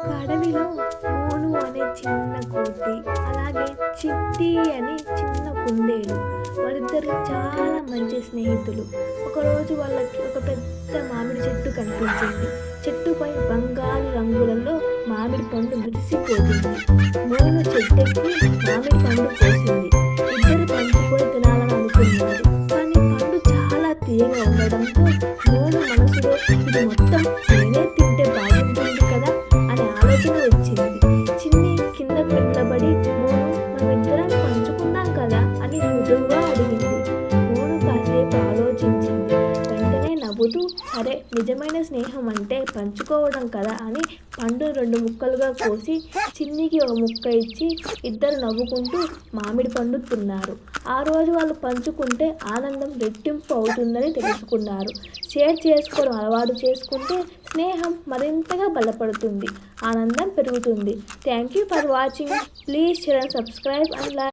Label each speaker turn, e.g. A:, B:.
A: ఒక అడవిలో మోను అనే చిన్న కోతి, అలాగే చిట్టి అని చిన్న కుందేలు, వాళ్ళిద్దరు చాలా మంచి స్నేహితులు. ఒకరోజు వాళ్ళకి ఒక పెద్ద మామిడి చెట్టు కనిపించింది. చెట్టుపై బంగారు రంగులలో మామిడి పండు మురిసిపోతుంది. మోను చెట్టెక్కి మామిడి పండు కోసింది. ఇద్దరు పంచుకొని తినాలని అనుకున్నారు. కానీ పండు చాలా తీయగా ఉండడంతో మోను మనసులో ఇది మొత్తం నేనే తింటే బాగుంటుంది కదా అనే ఆలోచన వచ్చింది. చిన్ని కిందకు నిలబడి, మోను మనమిద్దరం పంచుకున్నాం కదా అని మృదువుగా అడిగింది. మోను కాసేపు ఆలోచించింది. వెంటనే నవ్వుతూ, సరే, నిజమైన స్నేహం అంటే పంచుకోవడం కదా అని పండు 2 ముక్కలుగా కోసి చిన్నికి ఒక ముక్క ఇచ్చి ఇద్దరు నవ్వుకుంటూ మామిడి పండు తిన్నారు. ఆ రోజు వాళ్ళు పంచుకుంటే ఆనందం రెట్టింపు అవుతుందని తెలుసుకున్నారు. షేర్ చేసుకోవడం అలవాటు చేసుకుంటే స్నేహం మరింతగా బలపడుతుంది, ఆనందం పెరుగుతుంది. Thank you for watching. Please share and subscribe and like.